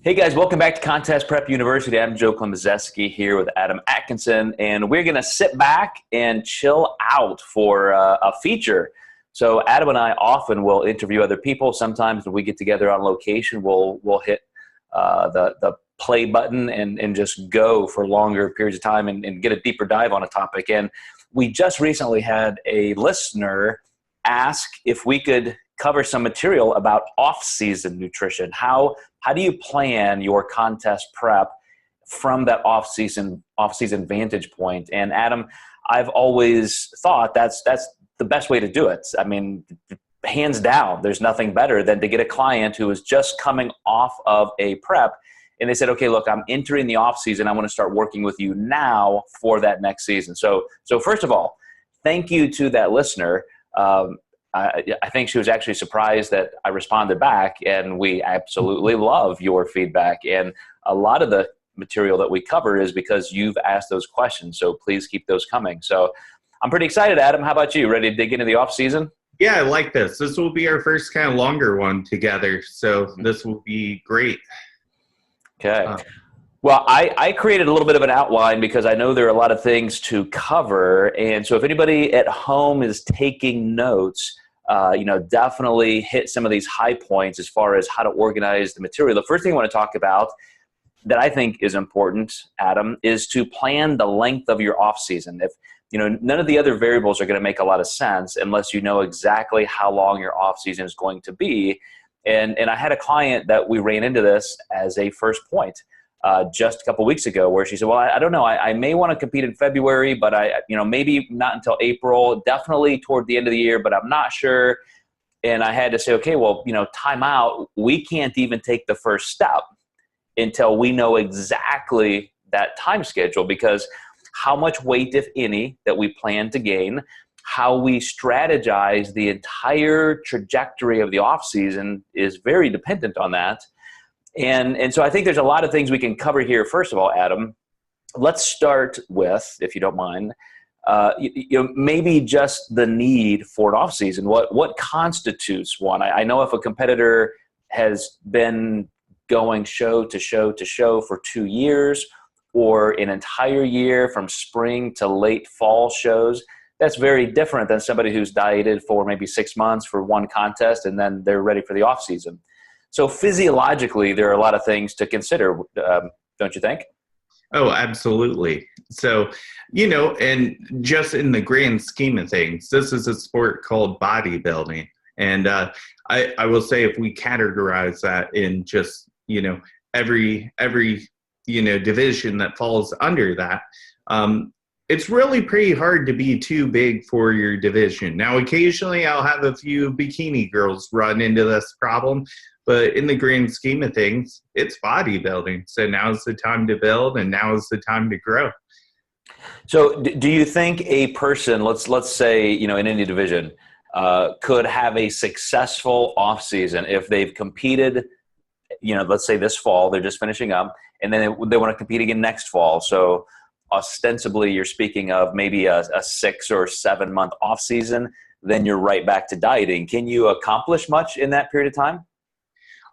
Hey guys, welcome back to Contest Prep University. I'm Joe Klemczewski here with Adam Atkinson, and we're going to sit back and chill out for a feature. So Adam and I often will interview other people. Sometimes when we get together on location, we'll hit the play button and just go for longer periods of time and get a deeper dive on a topic. And we just recently had a listener ask if we could cover some material about off-season nutrition. How do you plan your contest prep from that off-season vantage point? And Adam, I've always thought that's the best way to do it. I mean, hands down, there's nothing better than to get a client who is just coming off of a prep and they said, okay, look, I'm entering the off-season. I want to start working with you now for that next season. So first of all, thank you to that listener. I think she was actually surprised that I responded back, and we absolutely love your feedback. And a lot of the material that we cover is because you've asked those questions, so please keep those coming. So I'm pretty excited, Adam. How about you? Ready to dig into the off season? Yeah, I like this. This will be our first kind of longer one together, so this will be great. Okay. Well, I created a little bit of an outline because I know there are a lot of things to cover. And so if anybody at home is taking notes, definitely hit some of these high points as far as how to organize the material. The first thing I want to talk about that I think is important, Adam, is to plan the length of your off season. If none of the other variables are going to make a lot of sense unless you know exactly how long your off season is going to be. And I had a client that we ran into this as a first point. Just a couple weeks ago, where she said, well, I don't know, I may want to compete in February, but maybe not until April, definitely toward the end of the year, but I'm not sure. And I had to say, okay, well, time out. We can't even take the first step until we know exactly that time schedule, because how much weight, if any, that we plan to gain, how we strategize the entire trajectory of the off season is very dependent on that. And so I think there's a lot of things we can cover here. First of all, Adam, let's start with, if you don't mind, maybe just the need for an off season. What constitutes one? I know if a competitor has been going show to show to show for 2 years or an entire year from spring to late fall shows, that's very different than somebody who's dieted for maybe 6 months for one contest and then they're ready for the off season. So physiologically, there are a lot of things to consider, don't you think? Oh, absolutely. So, and just in the grand scheme of things, this is a sport called bodybuilding. And I will say, if we categorize that in just, every division that falls under that, it's really pretty hard to be too big for your division. Now, occasionally I'll have a few bikini girls run into this problem, but in the grand scheme of things, it's bodybuilding. So now's the time to build, and now is the time to grow. So do you think a person, let's say, in any division, could have a successful off season if they've competed, let's say this fall, they're just finishing up, and then they want to compete again next fall. So ostensibly you're speaking of maybe a 6 or 7 month off season, then you're right back to dieting. Can you accomplish much in that period of time?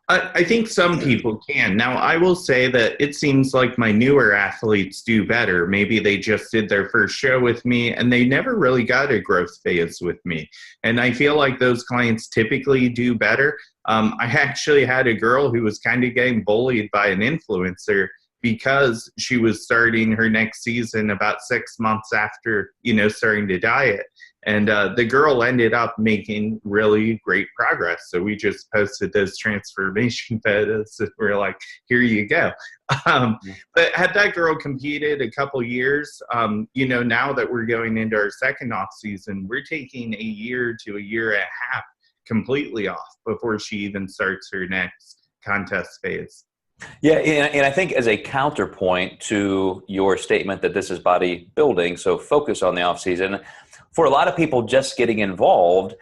I think some people can. Now, I will say that it seems like my newer athletes do better. Maybe they just did their first show with me and they never really got a growth phase with me. And I feel like those clients typically do better. I actually had a girl who was kind of getting bullied by an influencer because she was starting her next season about 6 months after, starting to diet. And the girl ended up making really great progress. So we just posted those transformation photos and we're like, here you go. But had that girl competed a couple years, now that we're going into our second off season, we're taking a year to a year and a half completely off before she even starts her next contest phase. Yeah, and I think as a counterpoint to your statement that this is bodybuilding, so focus on the off season, for a lot of people just getting involved,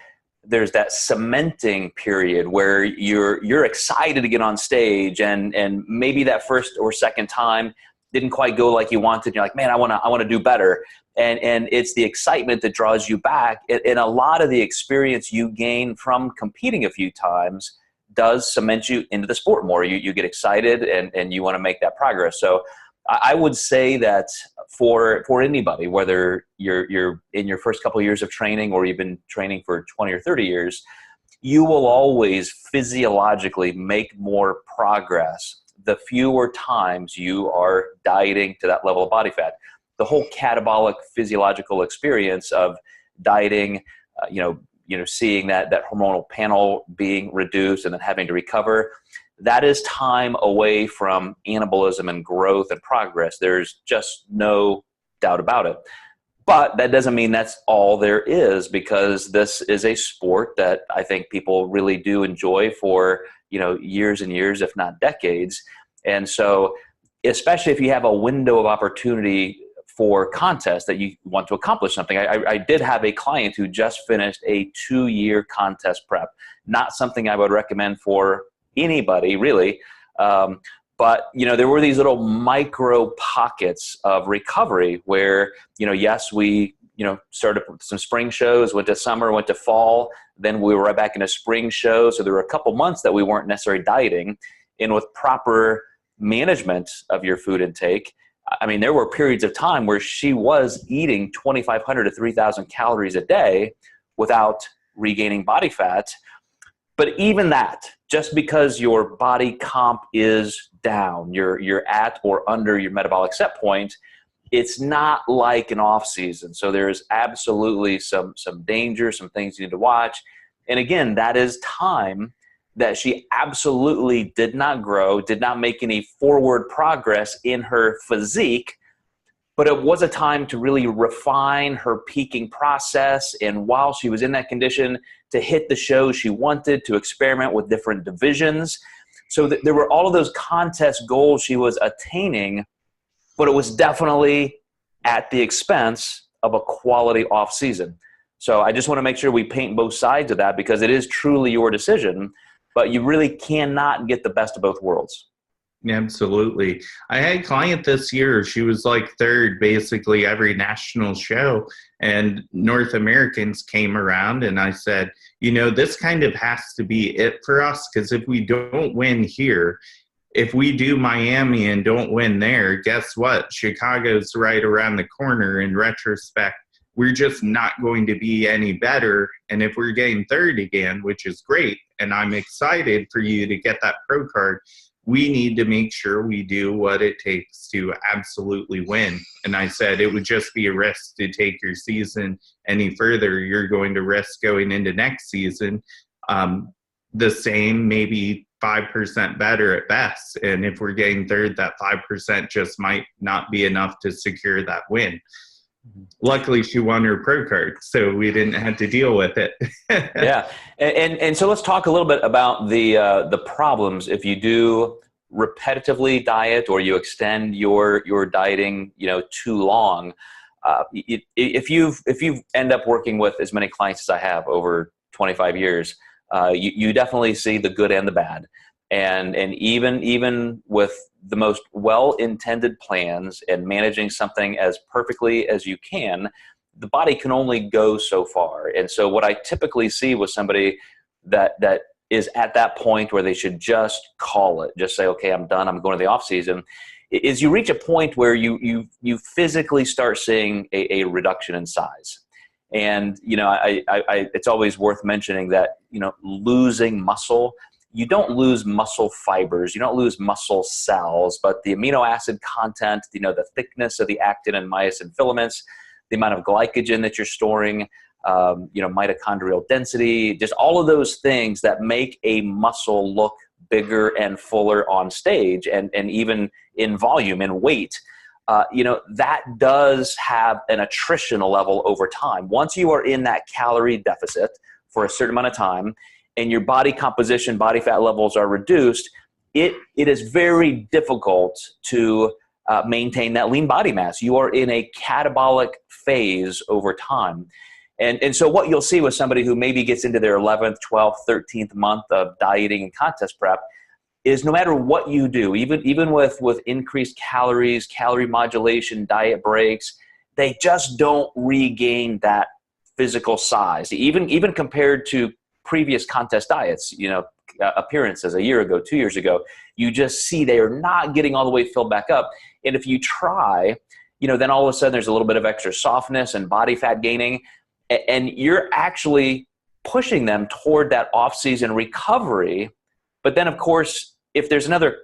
there's that cementing period where you're excited to get on stage, and maybe that first or second time didn't quite go like you wanted. You're like, man, I want to do better. And it's the excitement that draws you back. And a lot of the experience you gain from competing a few times does cement you into the sport more. You get excited and you want to make that progress. So I would say that for anybody, whether you're in your first couple of years of training or you've been training for 20 or 30 years, you will always physiologically make more progress the fewer times you are dieting to that level of body fat. The whole catabolic physiological experience of dieting, seeing that hormonal panel being reduced and then having to recover, that is time away from anabolism and growth and progress. There's just no doubt about it. But that doesn't mean that's all there is, because this is a sport that I think people really do enjoy for, years and years, if not decades. And so, especially if you have a window of opportunity for contest that you want to accomplish something. I did have a client who just finished a 2-year contest prep. Not something I would recommend for anybody, really. But, there were these little micro pockets of recovery where, yes, we, started some spring shows, went to summer, went to fall, then we were right back into spring shows. So there were a couple months that we weren't necessarily dieting, and with proper management of your food intake, I mean, there were periods of time where she was eating 2,500 to 3,000 calories a day without regaining body fat. But even that, just because your body comp is down, you're at or under your metabolic set point, it's not like an off season. So there's absolutely some danger, some things you need to watch. And again, that is time that she absolutely did not grow, did not make any forward progress in her physique, but it was a time to really refine her peaking process. And while she was in that condition, to hit the shows she wanted, to experiment with different divisions. So there were all of those contest goals she was attaining, but it was definitely at the expense of a quality off season. So I just want to make sure we paint both sides of that, because it is truly your decision, but you really cannot get the best of both worlds. Absolutely. I had a client this year. She was like third basically every national show, and North Americans came around, and I said, this kind of has to be it for us, because if we don't win here, if we do Miami and don't win there, guess what? Chicago's right around the corner. In retrospect, we're just not going to be any better. And if we're getting third again, which is great, and I'm excited for you to get that pro card, we need to make sure we do what it takes to absolutely win. And I said it would just be a risk to take your season any further. You're going to risk going into next season the same, maybe 5% better at best. And if we're getting third, that 5% just might not be enough to secure that win. Luckily, she won her pro card, so we didn't have to deal with it. Yeah, and so let's talk a little bit about the problems if you do repetitively diet or you extend your dieting too long. If you end up working with as many clients as I have over 25 years, you definitely see the good and the bad. And even with the most well-intended plans and managing something as perfectly as you can, the body can only go so far. And so what I typically see with somebody that is at that point where they should just call it, just say, okay, I'm done, I'm going to the off season, is you reach a point where you physically start seeing a reduction in size. And it's always worth mentioning that losing muscle, you don't lose muscle fibers, you don't lose muscle cells, but the amino acid content, the thickness of the actin and myosin filaments, the amount of glycogen that you're storing, mitochondrial density, just all of those things that make a muscle look bigger and fuller on stage and even in volume and weight. That does have an attritional level over time. Once you are in that calorie deficit for a certain amount of time and your body composition, body fat levels are reduced, it is very difficult to maintain that lean body mass. You are in a catabolic phase over time. And so what you'll see with somebody who maybe gets into their 11th, 12th, 13th month of dieting and contest prep is no matter what you do, even with increased calories, calorie modulation, diet breaks, they just don't regain that physical size. Even compared to previous contest diets, appearances a year ago, 2 years ago, you just see they are not getting all the way filled back up. And if you try, then all of a sudden there's a little bit of extra softness and body fat gaining, and you're actually pushing them toward that off-season recovery. But then, of course, if there's another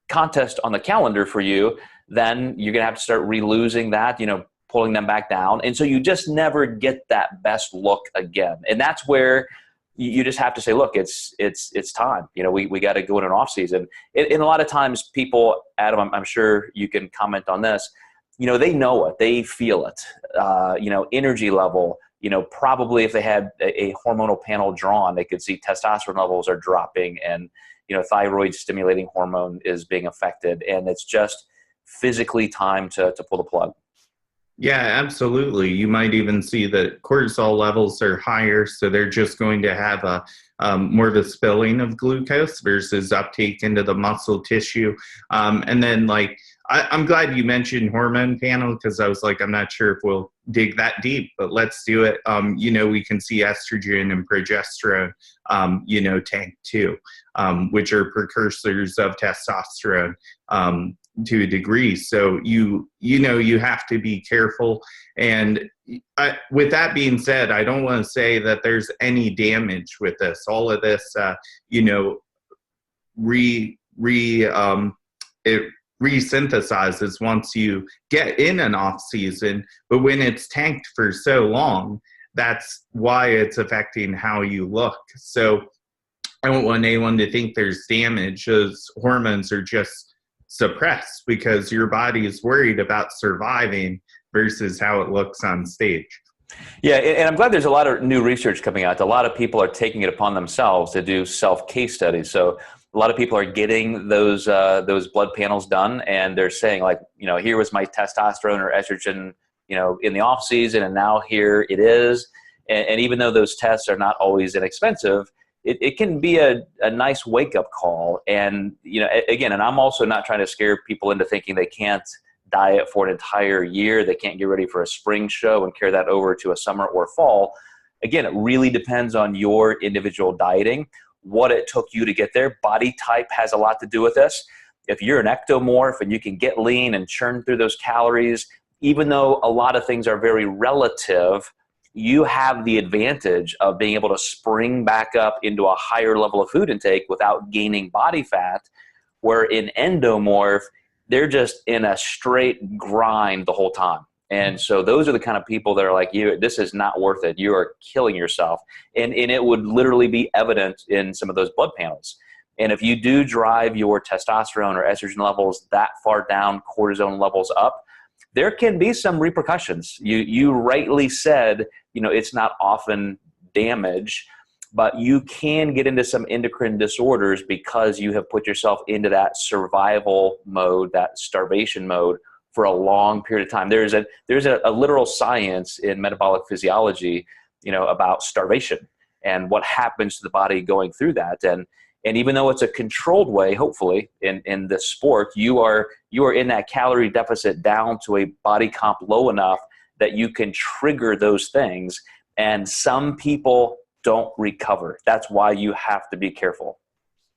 contest on the calendar for you, then you're going to have to start re-losing that, pulling them back down. And so you just never get that best look again. And that's where you just have to say, look, it's time. We got to go in an off season. And a lot of times people, Adam, I'm sure you can comment on this, they know it, they feel it, energy level, probably if they had a hormonal panel drawn, they could see testosterone levels are dropping and, thyroid stimulating hormone is being affected. And it's just physically time to pull the plug. Yeah, absolutely. You might even see that cortisol levels are higher, so they're just going to have more of a spilling of glucose versus uptake into the muscle tissue. And then, I'm glad you mentioned hormone panel, because I was like, I'm not sure if we'll dig that deep, but let's do it. We can see estrogen and progesterone, tank too, which are precursors of testosterone. To a degree. So you have to be careful. And with that being said, I don't want to say that there's any damage with this. All of this, it resynthesizes once you get in an off season. But when it's tanked for so long, that's why it's affecting how you look. So I don't want anyone to think there's damage. Those hormones are just suppressed because your body is worried about surviving versus how it looks on stage. Yeah, and I'm glad there's a lot of new research coming out. A lot of people are taking it upon themselves to do self-case studies. So a lot of people are getting those blood panels done, and they're saying, here was my testosterone or estrogen, in the off season, and now here it is. And even though those tests are not always inexpensive, it can be a nice wake-up call. And, again, and I'm also not trying to scare people into thinking they can't diet for an entire year. They can't get ready for a spring show and carry that over to a summer or fall. Again, it really depends on your individual dieting, what it took you to get there. Body type has a lot to do with this. If you're an ectomorph and you can get lean and churn through those calories, even though a lot of things are very relative, you have the advantage of being able to spring back up into a higher level of food intake without gaining body fat, where in endomorph, they're just in a straight grind the whole time. And so those are the kind of people that are like, this is not worth it. You are killing yourself. And it would literally be evident in some of those blood panels. And if you do drive your testosterone or estrogen levels that far down, cortisone levels up, there can be some repercussions. You rightly said, it's not often damage, but you can get into some endocrine disorders because you have put yourself into that survival mode, that starvation mode for a long period of time. There's a literal science in metabolic physiology, about starvation and what happens to the body going through that. And even though it's a controlled way, hopefully, in this sport, you are in that calorie deficit down to a body comp low enough that you can trigger those things. And some people don't recover. That's why you have to be careful.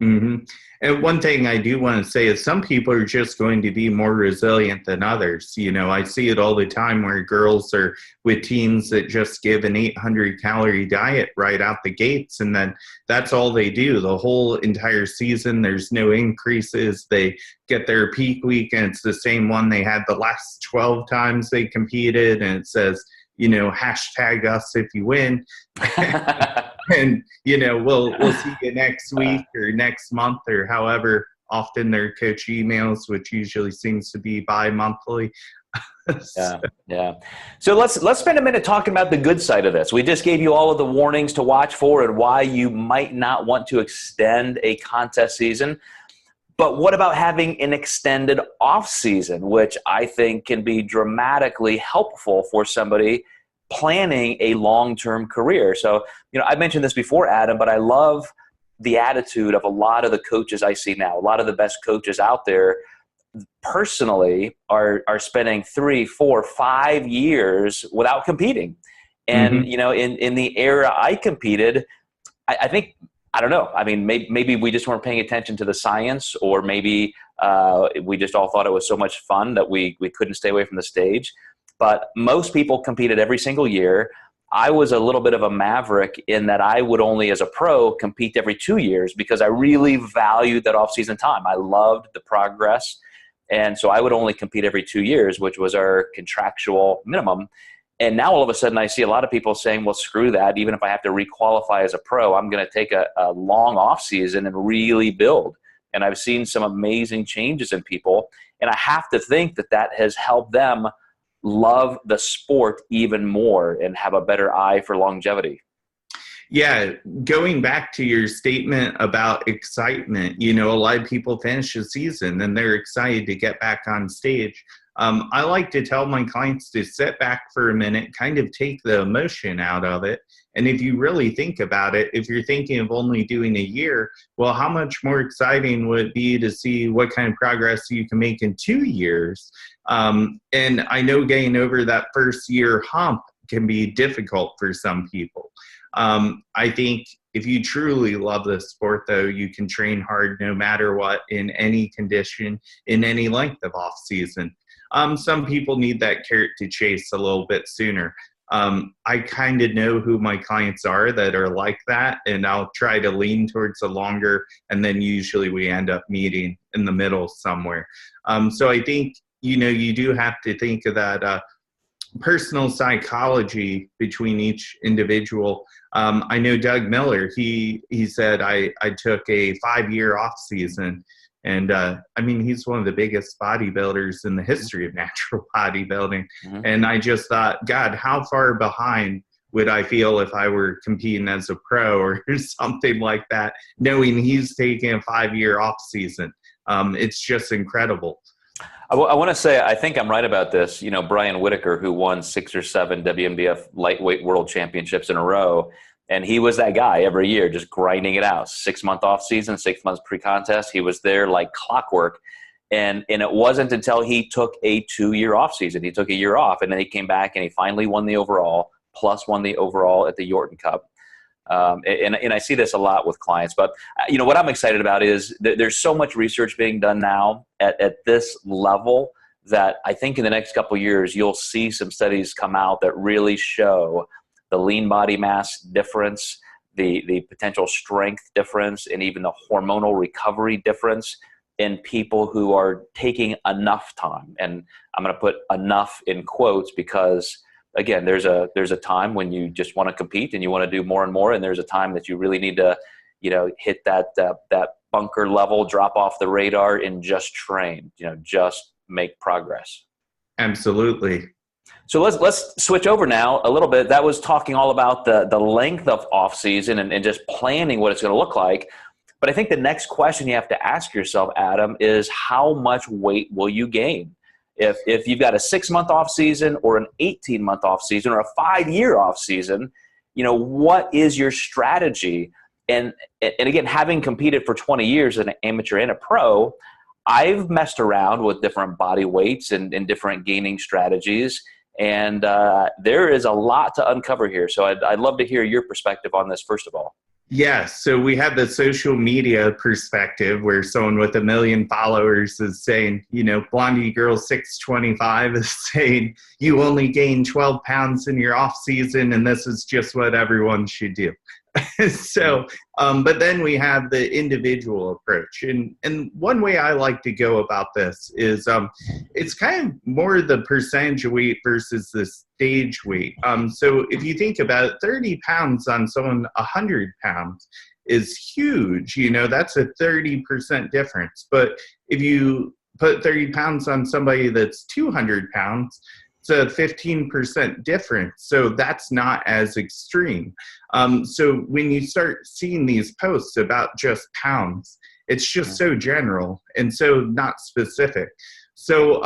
Mm-hmm. And one thing I do want to say is some people are just going to be more resilient than others. I see it all the time where girls are with teens that just give an 800 calorie diet right out the gates, and then that's all they do the whole entire season. There's no increases. They get their peak week and it's the same one they had the last 12 times they competed, and it says, hashtag us if you win. And, we'll see you next week or next month or however often their coach emails, which usually seems to be bi-monthly. Yeah. So let's spend a minute talking about the good side of this. We just gave you all of the warnings to watch for and why you might not want to extend a contest season. But what about having an extended off season, which I think can be dramatically helpful for somebody planning a long-term career? So, I mentioned this before, Adam, but I love the attitude of a lot of the coaches I see now. A lot of the best coaches out there personally are spending 3, 4, 5 years without competing. And, in the era I competed, I think I don't know. I mean, maybe we just weren't paying attention to the science, or maybe we just all thought it was so much fun that we couldn't stay away from the stage. But most people competed every single year. I was a little bit of a maverick in that I would only, as a pro, compete every 2 years because I really valued that off-season time. I loved the progress. And so I would only compete every 2 years, which was our contractual minimum. And now all of a sudden I see a lot of people saying, well, screw that. Even if I have to requalify as a pro, I'm going to take a long off season and really build. And I've seen some amazing changes in people. And I have to think that that has helped them love the sport even more and have a better eye for longevity. Yeah, going back to your statement about excitement, a lot of people finish the season and they're excited to get back on stage. I like to tell my clients to sit back for a minute, kind of take the emotion out of it. And if you really think about it, if you're thinking of only doing a year, well, how much more exciting would it be to see what kind of progress you can make in 2 years? And I know getting over that first year hump can be difficult for some people. I think if you truly love the sport, though, you can train hard no matter what, in any condition, in any length of off season. Some people need that carrot to chase a little bit sooner. I kind of know who my clients are that are like that, and I'll try to lean towards the longer, and then usually we end up meeting in the middle somewhere. So I think, you do have to think of that personal psychology between each individual. I know Doug Miller, he said, I took a 5-year off season. And he's one of the biggest bodybuilders in the history of natural bodybuilding. Mm-hmm. And I just thought, God, how far behind would I feel if I were competing as a pro or something like that, knowing he's taking a 5-year off season. It's just incredible. I want to say, I think I'm right about this. Brian Whitaker, who won 6 or 7 WMBF lightweight world championships in a row. And he was that guy every year, just grinding it out. 6-month off season, 6 months pre-contest. He was there like clockwork. And it wasn't until he took a 2-year off season. He took a year off, and then he came back and he finally won the overall, plus won the overall at the Yorton Cup. And I see this a lot with clients. But what I'm excited about is that there's so much research being done now at this level that I think in the next couple of years you'll see some studies come out that really show the lean body mass difference, the potential strength difference, and even the hormonal recovery difference in people who are taking enough time. And I'm going to put enough in quotes because, again, there's a time when you just want to compete and you want to do more and more, and there's a time that you really need to, hit that bunker level, drop off the radar, and just train. Just make progress. Absolutely. So let's switch over now a little bit. That was talking all about the length of off season and just planning what it's going to look like. But I think the next question you have to ask yourself, Adam, is how much weight will you gain? If you've got a 6-month off season or an 18-month off season or a 5-year off season, what is your strategy? And again, having competed for 20 years as an amateur and a pro, I've messed around with different body weights and different gaining strategies. And there is a lot to uncover here. So I'd love to hear your perspective on this, first of all. Yes. So we have the social media perspective where someone with 1 million followers is saying, Blondie Girl 625 is saying you only gain 12 pounds in your off season, and this is just what everyone should do. So, but then we have the individual approach. And one way I like to go about this is it's kind of more the percentage weight versus the stage weight. So if you think about it, 30 pounds on someone 100 pounds is huge. That's a 30% difference. But if you put 30 pounds on somebody that's 200 pounds, it's a 15% difference. So that's not as extreme. So when you start seeing these posts about just pounds, it's just so general and so not specific. So,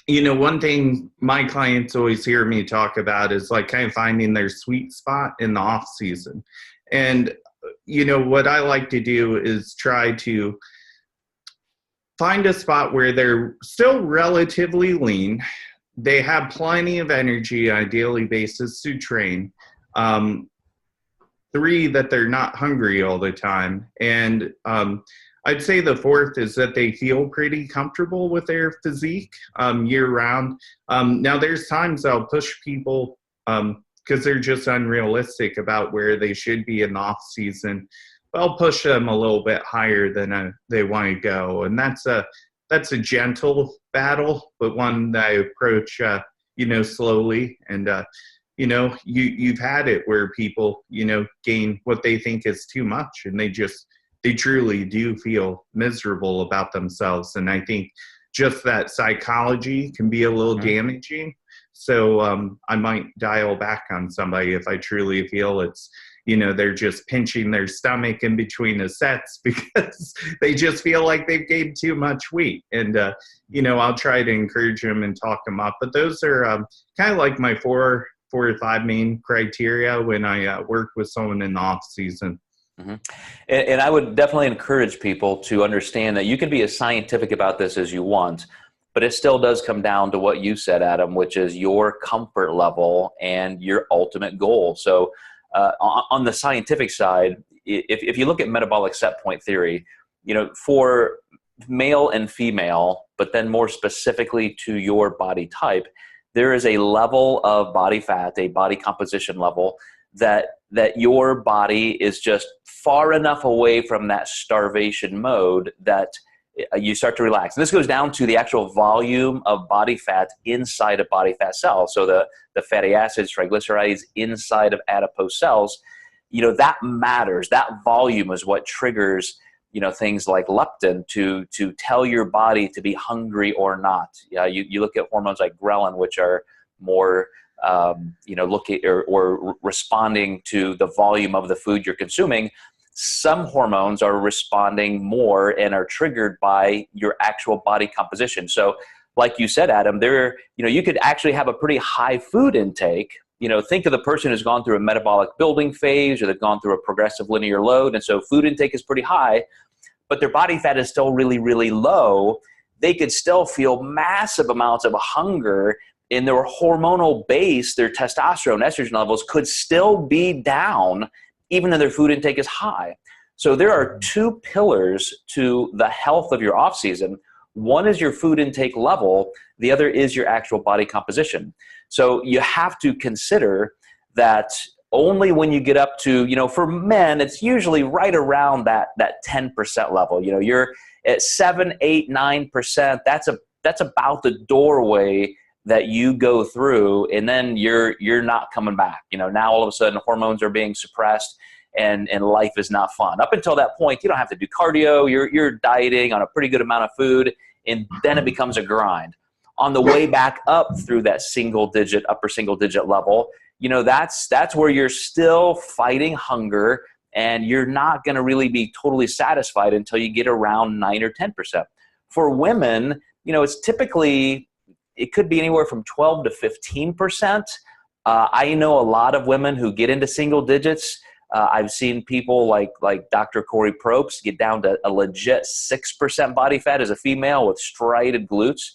one thing my clients always hear me talk about is like kind of finding their sweet spot in the off season. And, what I like to do is try to find a spot where they're still relatively lean. They have plenty of energy on a daily basis to train. 3, that they're not hungry all the time. And I'd say the 4th is that they feel pretty comfortable with their physique year round. Now, there's times I'll push people because they're just unrealistic about where they should be in the off season. I'll push them a little bit higher than they want to go, and that's a gentle battle, but one that I approach, slowly. And you've had it where people, gain what they think is too much, and they truly do feel miserable about themselves. And I think just that psychology can be a little damaging. So I might dial back on somebody if I truly feel it's, they're just pinching their stomach in between the sets because they just feel like they've gained too much weight. And, I'll try to encourage them and talk them up. But those are kind of like my 4 or 5 main criteria when I work with someone in the off season. Mm-hmm. And I would definitely encourage people to understand that you can be as scientific about this as you want, but it still does come down to what you said, Adam, which is your comfort level and your ultimate goal. So on the scientific side, if you look at metabolic set point theory, for male and female, but then more specifically to your body type, there is a level of body fat, a body composition level that your body is just far enough away from that starvation mode that you start to relax. And this goes down to the actual volume of body fat inside of body fat cells. So the fatty acids, triglycerides inside of adipose cells, that matters. That volume is what triggers, things like leptin to tell your body to be hungry or not. You look at hormones like ghrelin, which are more, looking or responding to the volume of the food you're consuming. Some hormones are responding more and are triggered by your actual body composition. So like you said, Adam, you could actually have a pretty high food intake. Think of the person who's gone through a metabolic building phase, or they've gone through a progressive linear load. And so food intake is pretty high, but their body fat is still really, really low. They could still feel massive amounts of hunger, in their hormonal base, their testosterone, estrogen levels could still be down even though their food intake is high. So there are 2 pillars to the health of your off season. One is your food intake level. The other is your actual body composition. So you have to consider that only when you get up to, for men, it's usually right around that 10% level. You're at 7, 8, 9%. That's about the doorway that you go through, and then you're not coming back. Now all of a sudden hormones are being suppressed and life is not fun. Up until that point, you don't have to do cardio. You're dieting on a pretty good amount of food, and then it becomes a grind. On the way back up through that upper single digit level, that's where you're still fighting hunger, and you're not going to really be totally satisfied until you get around 9 or 10%. For women, it's typically, it could be anywhere from 12 to 15%. I know a lot of women who get into single digits. I've seen people like Dr. Corey Probst get down to a legit 6% body fat as a female with striated glutes.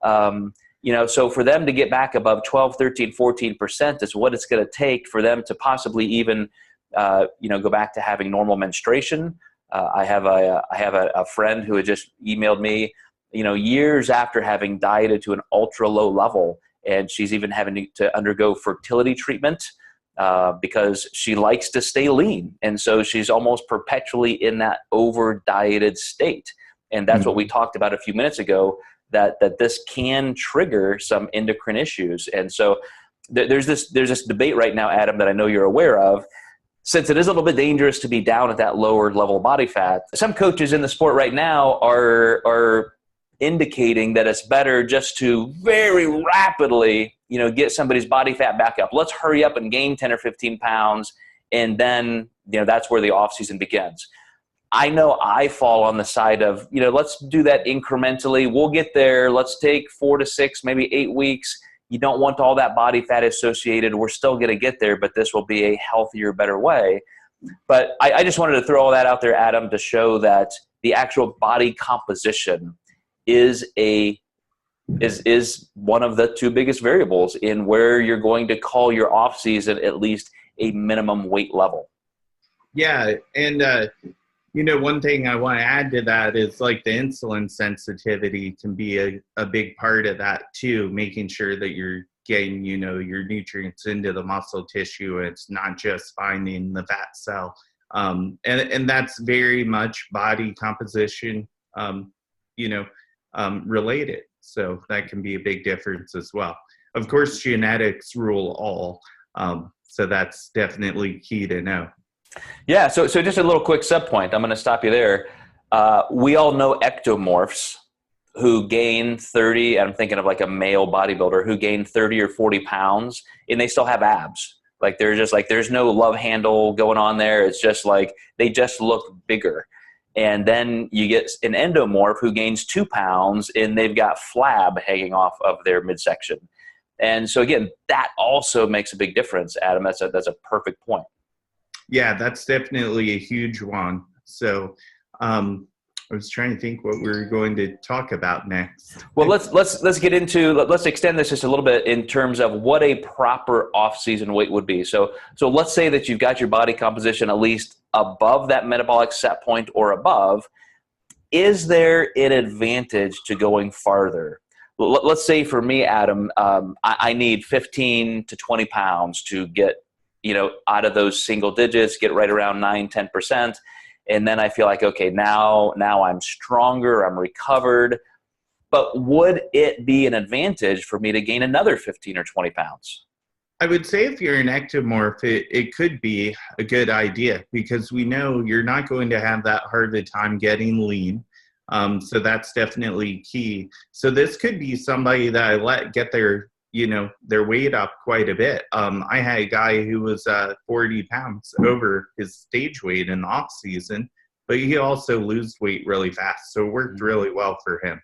So for them to get back above 12, 13, 14% is what it's going to take for them to possibly even, go back to having normal menstruation. I have a friend who had just emailed me, years after having dieted to an ultra low level, and she's even having to undergo fertility treatment because she likes to stay lean. And so she's almost perpetually in that over dieted state. And that's what we talked about a few minutes ago, that this can trigger some endocrine issues. And so there's this debate right now, Adam, that I know you're aware of. Since it is a little bit dangerous to be down at that lower level body fat, some coaches in the sport right now are indicating that it's better just to very rapidly, get somebody's body fat back up. Let's hurry up and gain 10 or 15 pounds. And then, that's where the off season begins. I know I fall on the side of, let's do that incrementally. We'll get there. Let's take 4 to 6, maybe 8 weeks. You don't want all that body fat associated. We're still going to get there, but this will be a healthier, better way. But I just wanted to throw all that out there, Adam, to show that the actual body composition is one of the 2 biggest variables in where you're going to call your off season at least a minimum weight level. Yeah, and one thing I want to add to that is like the insulin sensitivity can be a big part of that too, making sure that you're getting, your nutrients into the muscle tissue. It's not just finding the fat cell. And that's very much body composition, related. So that can be a big difference as well. Of course, genetics rule all. So that's definitely key to know. Yeah, so just a little quick sub point. I'm going to stop you there. We all know ectomorphs who gain 30, I'm thinking of like a male bodybuilder who gained 30 or 40 pounds and they still have abs. Like they're just like, there's no love handle going on there. It's just like, they just look bigger. And then you get an endomorph who gains 2 pounds and they've got flab hanging off of their midsection. And so again, that also makes a big difference, Adam. That's a perfect point. Yeah, that's definitely a huge one. So I was trying to think what we were going to talk about next. Well, let's get into, let's extend this just a little bit in terms of what a proper off-season weight would be. So let's say that you've got your body composition at least above that metabolic set point or above. Is there an advantage to going farther? Let's say for me, Adam, I need 15 to 20 pounds to get out of those single digits, get right around 9–10%. And then I feel like, okay, now I'm stronger, I'm recovered. But would it be an advantage for me to gain another 15 or 20 pounds? I would say if you're an ectomorph, it could be a good idea because we know you're not going to have that hard of a time getting lean. So that's definitely key. So this could be somebody that I let get their weight up quite a bit. I had a guy who was 40 pounds over his stage weight in the off season, but he also lose weight really fast. So it worked really well for him.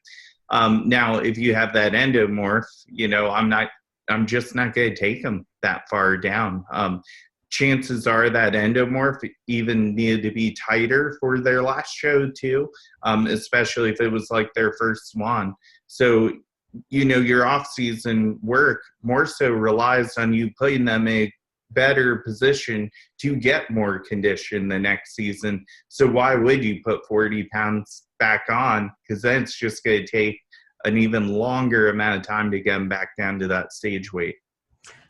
Now, if you have that endomorph, I'm just not going to take him that far down. Chances are that endomorph even needed to be tighter for their last show too, especially if it was like their first one. So your off-season work more so relies on you putting them in a better position to get more condition the next season. So why would you put 40 pounds back on? Because then it's just going to take an even longer amount of time to get them back down to that stage weight.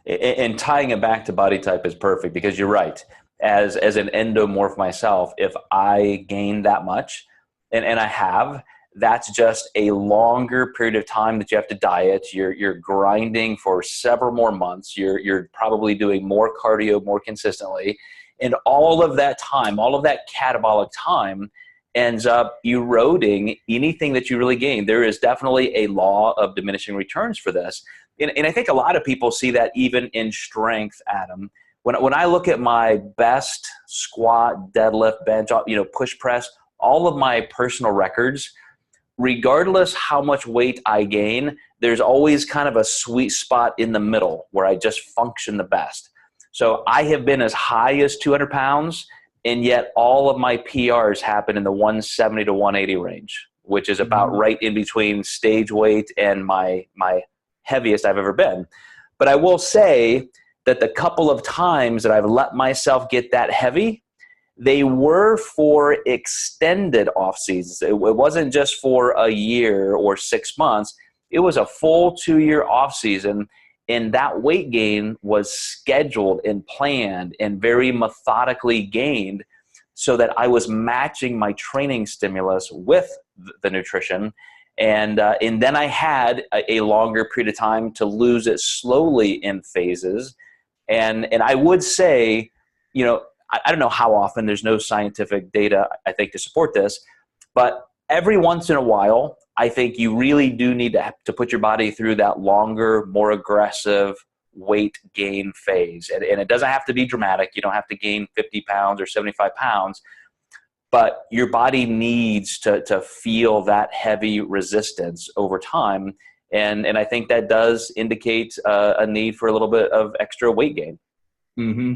And tying it back to body type is perfect because you're right. As an endomorph myself, if I gain that much, and I have, that's just a longer period of time that you have to diet. You're grinding for several more months. You're probably doing more cardio more consistently. And all of that time, all of that catabolic time ends up eroding anything that you really gain. There is definitely a law of diminishing returns for this. And I think a lot of people see that even in strength, Adam. When I look at my best squat, deadlift, bench, push press, all of my personal records, regardless how much weight I gain, there's always kind of a sweet spot in the middle where I just function the best. So I have been as high as 200 pounds, and yet all of my PRs happen in the 170 to 180 range, which is about right in between stage weight and my heaviest I've ever been. But I will say that the couple of times that I've let myself get that heavy, they were for extended off seasons. It wasn't just for a year or 6 months. It was a full 2-year off season, and that weight gain was scheduled and planned and very methodically gained so that I was matching my training stimulus with the nutrition. And then I had a longer period of time to lose it slowly in phases. And I would say, I don't know how often, there's no scientific data, I think, to support this, but every once in a while, I think you really do need to put your body through that longer, more aggressive weight gain phase. And it doesn't have to be dramatic. You don't have to gain 50 pounds or 75 pounds, but your body needs to feel that heavy resistance over time. And I think that does indicate a need for a little bit of extra weight gain. Mm-hmm.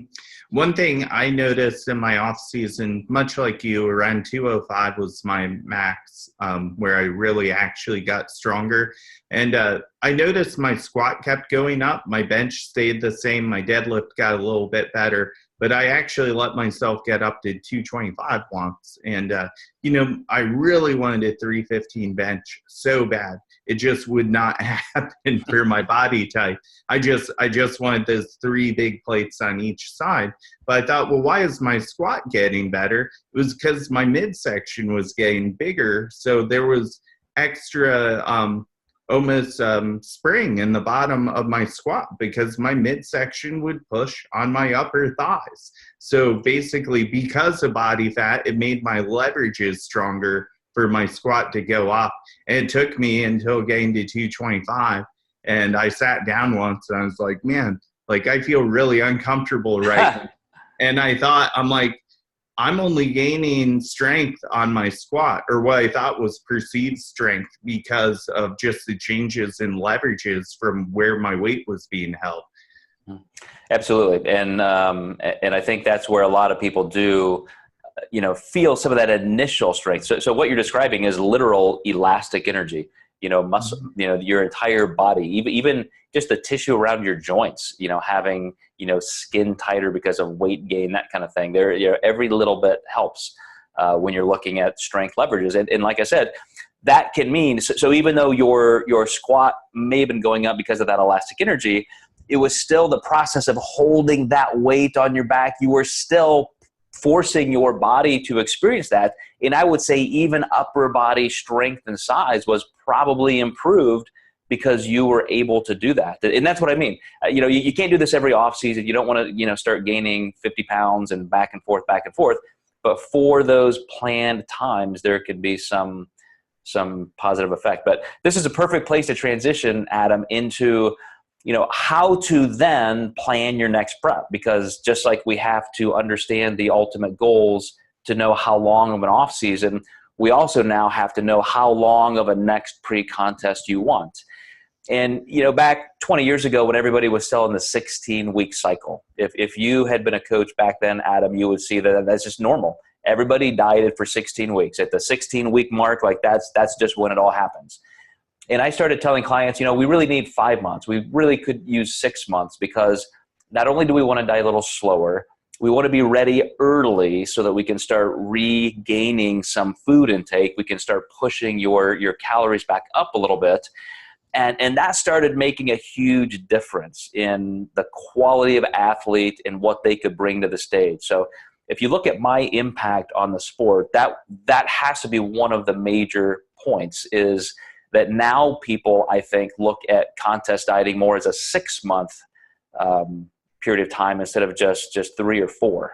One thing I noticed in my off season, much like you, around 205 was my max, where I really actually got stronger. And I noticed my squat kept going up. My bench stayed the same. My deadlift got a little bit better. But I actually let myself get up to 225 once. And, I really wanted a 315 bench so bad. It just would not happen for my body type. I just wanted those 3 big plates on each side. But I thought, well, why is my squat getting better? It was because my midsection was getting bigger. So there was extra almost spring in the bottom of my squat because my midsection would push on my upper thighs. So basically, because of body fat, it made my leverages stronger for my squat to go up. And it took me until getting to 225. And I sat down once and I was like, man, like I feel really uncomfortable right now. And I thought, I'm only gaining strength on my squat, or what I thought was perceived strength, because of just the changes in leverages from where my weight was being held. Absolutely. And I think that's where a lot of people do, feel some of that initial strength. So what you're describing is literal elastic energy, muscle, your entire body, even just the tissue around your joints, having, skin tighter because of weight gain, that kind of thing. Every little bit helps when you're looking at strength leverages. And like I said, that can mean, so even though your squat may have been going up because of that elastic energy, it was still the process of holding that weight on your back. You were still forcing your body to experience that. And I would say even upper body strength and size was probably improved because you were able to do that. And that's what I mean. You can't do this every off season. You don't want to, start gaining 50 pounds and back and forth. But for those planned times, there could be some positive effect. But this is a perfect place to transition, Adam, into how to then plan your next prep, because just like we have to understand the ultimate goals to know how long of an off season, we also now have to know how long of a next pre-contest you want. And, back 20 years ago when everybody was selling the 16-week cycle, if you had been a coach back then, Adam, you would see that that's just normal. Everybody dieted for 16 weeks. At the 16-week mark, that's just when it all happens. And I started telling clients, we really need 5 months. We really could use 6 months, because not only do we want to die a little slower, we want to be ready early so that we can start regaining some food intake. We can start pushing your calories back up a little bit. And that started making a huge difference in the quality of athlete and what they could bring to the stage. So if you look at my impact on the sport, that has to be one of the major points, is that now people, I think, look at contest dieting more as a 6-month period of time instead of just 3 or 4.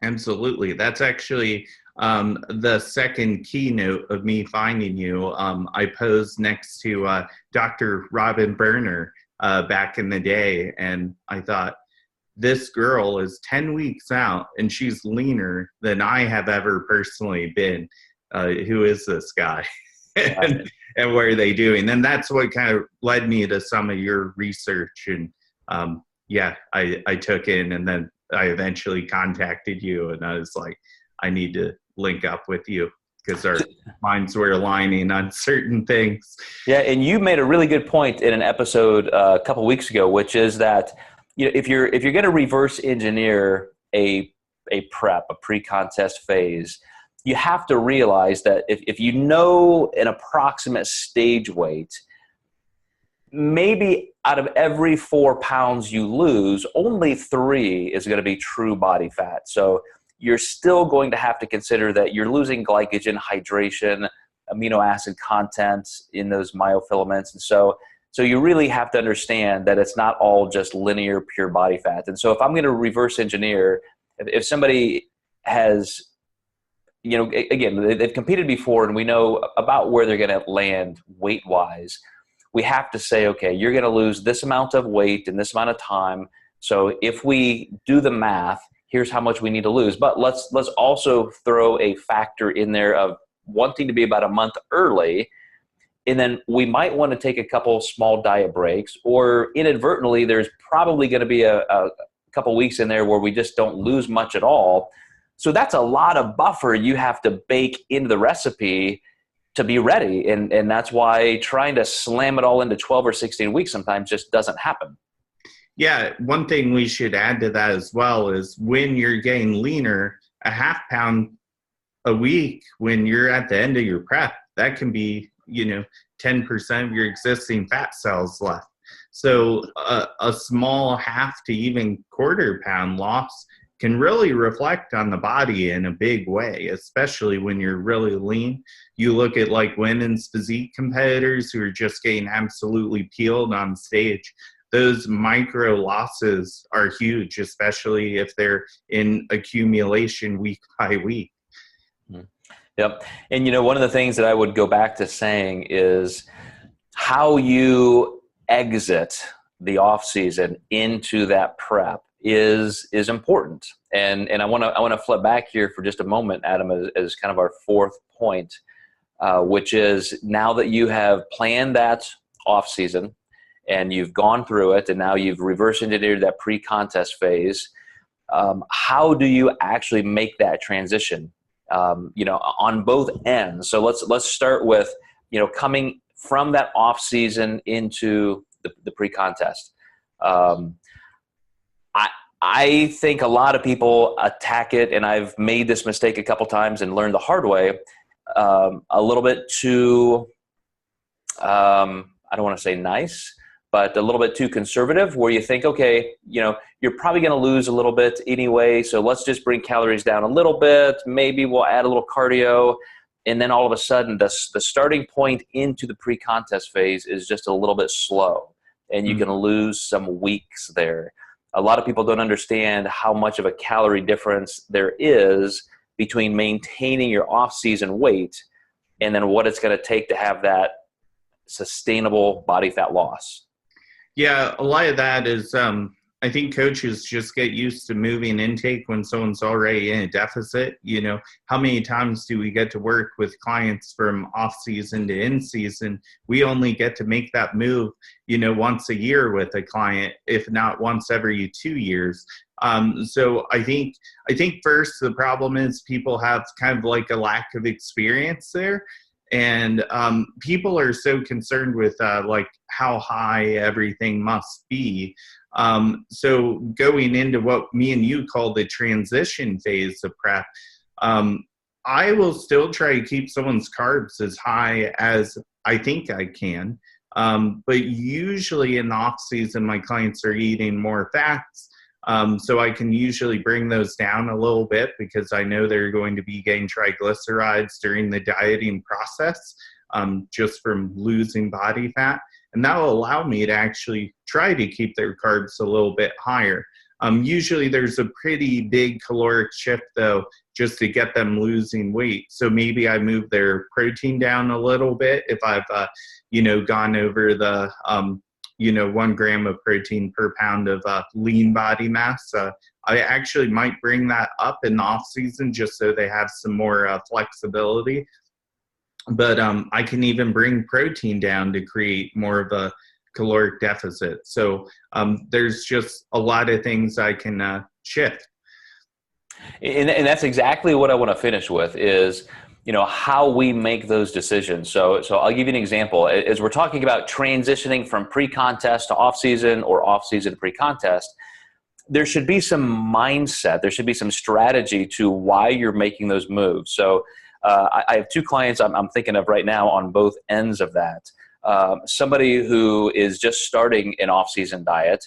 Absolutely. That's actually the second keynote of me finding you. I posed next to Dr. Robin Berner back in the day, and I thought, this girl is 10 weeks out and she's leaner than I have ever personally been. Who is this guy? and what are they doing? And that's what kind of led me to some of your research. And I took in, and then I eventually contacted you, and I was like, I need to link up with you because our minds were aligning on certain things. Yeah, and you made a really good point in an episode a couple weeks ago, which is that if you're going to reverse engineer a prep, a pre-contest phase, you have to realize that if you know an approximate stage weight, maybe out of every 4 pounds you lose, only 3 is going to be true body fat. So you're still going to have to consider that you're losing glycogen, hydration, amino acid content in those myofilaments. And so you really have to understand that it's not all just linear pure body fat. And so if I'm going to reverse engineer, if somebody has, again, they've competed before and we know about where they're going to land weight-wise, we have to say, okay, you're going to lose this amount of weight in this amount of time. So if we do the math, here's how much we need to lose. But let's also throw a factor in there of wanting to be about a month early. And then we might want to take a couple small diet breaks, or inadvertently, there's probably going to be a couple weeks in there where we just don't lose much at all. So that's a lot of buffer you have to bake into the recipe to be ready. And that's why trying to slam it all into 12 or 16 weeks sometimes just doesn't happen. Yeah, one thing we should add to that as well is when you're getting leaner, a half pound a week when you're at the end of your prep, that can be, 10% of your existing fat cells left. So a small half to even quarter pound loss can really reflect on the body in a big way, especially when you're really lean. You look at like women's physique competitors who are just getting absolutely peeled on stage. Those micro losses are huge, especially if they're in accumulation week by week. Yep. And one of the things that I would go back to saying is how you exit the off season into that prep is important. And I want to flip back here for just a moment, Adam, as kind of our fourth point, which is now that you have planned that off season and you've gone through it and now you've reverse engineered that pre-contest phase, how do you actually make that transition? On both ends. So let's start with, coming from that off season into the pre-contest. I think a lot of people attack it, and I've made this mistake a couple times and learned the hard way, a little bit too, I don't want to say nice, but a little bit too conservative, where you think, okay, you're probably going to lose a little bit anyway, so let's just bring calories down a little bit. Maybe we'll add a little cardio. And then all of a sudden, the starting point into the pre-contest phase is just a little bit slow, and you can lose some weeks there. A lot of people don't understand how much of a calorie difference there is between maintaining your off-season weight and then what it's going to take to have that sustainable body fat loss. Yeah, a lot of that is, I think coaches just get used to moving intake when someone's already in a deficit. How many times do we get to work with clients from off season to in season? We only get to make that move, once a year with a client, if not once every 2 years. So I think first the problem is people have kind of like a lack of experience there. And people are so concerned with like how high everything must be. So going into what me and you call the transition phase of prep, I will still try to keep someone's carbs as high as I think I can. But usually in the off season, my clients are eating more fats. So I can usually bring those down a little bit because I know they're going to be getting triglycerides during the dieting process, just from losing body fat. And that will allow me to actually try to keep their carbs a little bit higher. Usually there's a pretty big caloric shift though, just to get them losing weight. So maybe I move their protein down a little bit if I've, gone over the, 1 gram of protein per pound of lean body mass. I actually might bring that up in the off season just so they have some more flexibility. But I can even bring protein down to create more of a caloric deficit. So there's just a lot of things I can shift. And that's exactly what I want to finish with is, how we make those decisions. So I'll give you an example. As we're talking about transitioning from pre-contest to off-season or off-season to pre-contest, there should be some mindset. There should be some strategy to why you're making those moves. So I have 2 clients I'm thinking of right now on both ends of that. Somebody who is just starting an off-season diet,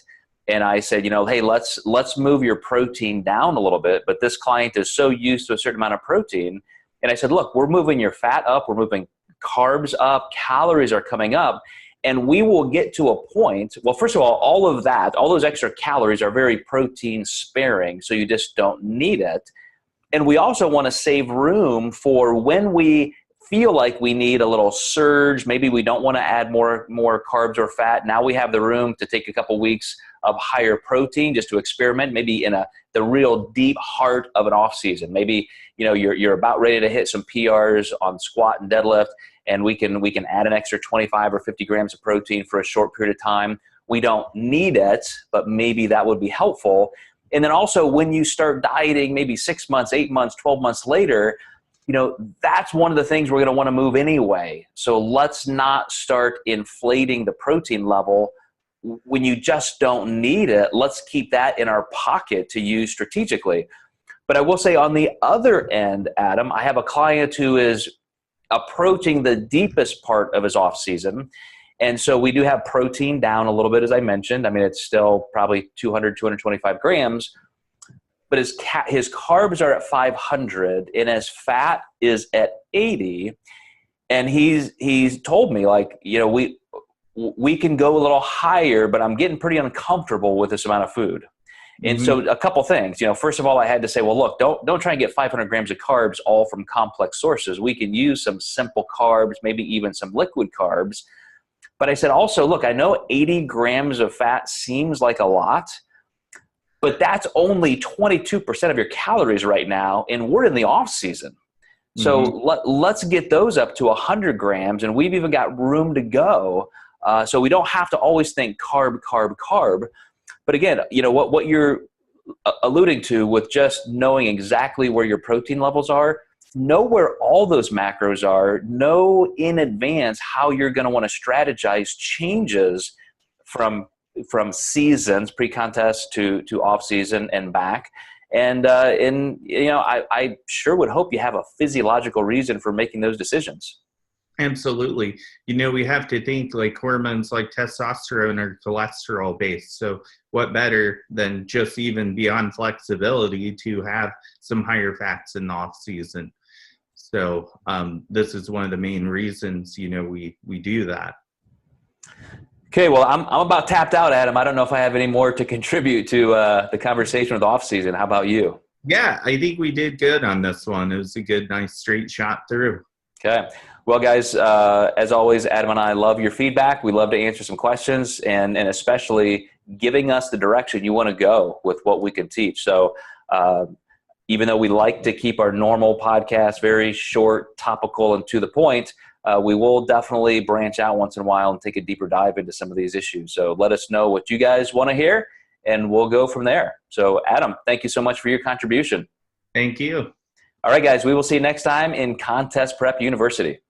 and I said, hey, let's move your protein down a little bit. But this client is so used to a certain amount of protein. And I said, look, we're moving your fat up, we're moving carbs up, calories are coming up, and we will get to a point, well, first of all of that, all those extra calories are very protein sparing, so you just don't need it. And we also want to save room for when we feel like we need a little surge, maybe we don't want to add more carbs or fat. Now we have the room to take a couple weeks of higher protein just to experiment, maybe in the real deep heart of an off season. Maybe you're about ready to hit some PRs on squat and deadlift, and we can add an extra 25 or 50 grams of protein for a short period of time. We don't need it, but maybe that would be helpful. And then also when you start dieting, maybe 6 months, 8 months, 12 months later, that's one of the things we're going to want to move anyway. So let's not start inflating the protein level when you just don't need it. Let's keep that in our pocket to use strategically. But I will say on the other end, Adam, I have a client who is approaching the deepest part of his off season. And so we do have protein down a little bit, as I mentioned. I mean, it's still probably 200, 225 grams, but his carbs are at 500 and his fat is at 80. And he's told me, like, we can go a little higher, but I'm getting pretty uncomfortable with this amount of food. And so a couple things, first of all, I had to say, well, look, don't try and get 500 grams of carbs all from complex sources. We can use some simple carbs, maybe even some liquid carbs. But I said also, look, I know 80 grams of fat seems like a lot, but that's only 22% of your calories right now, and we're in the off season. So let's get those up to 100 grams, and we've even got room to go. So we don't have to always think carb, carb, carb. But again, what you're alluding to with just knowing exactly where your protein levels are, know where all those macros are, know in advance how you're going to want to strategize changes from seasons, pre-contest to off-season and back. And I sure would hope you have a physiological reason for making those decisions. Absolutely. We have to think, like, hormones like testosterone are cholesterol based. So what better than just even beyond flexibility to have some higher fats in the off season? So this is one of the main reasons, we do that. Okay, well, I'm about tapped out, Adam. I don't know if I have any more to contribute to the conversation with off season. How about you? Yeah, I think we did good on this one. It was a good, nice straight shot through. Okay. Well, guys, as always, Adam and I love your feedback. We love to answer some questions and especially giving us the direction you want to go with what we can teach. So even though we like to keep our normal podcast very short, topical, and to the point, we will definitely branch out once in a while and take a deeper dive into some of these issues. So let us know what you guys want to hear, and we'll go from there. So, Adam, thank you so much for your contribution. Thank you. All right, guys, we will see you next time in Contest Prep University.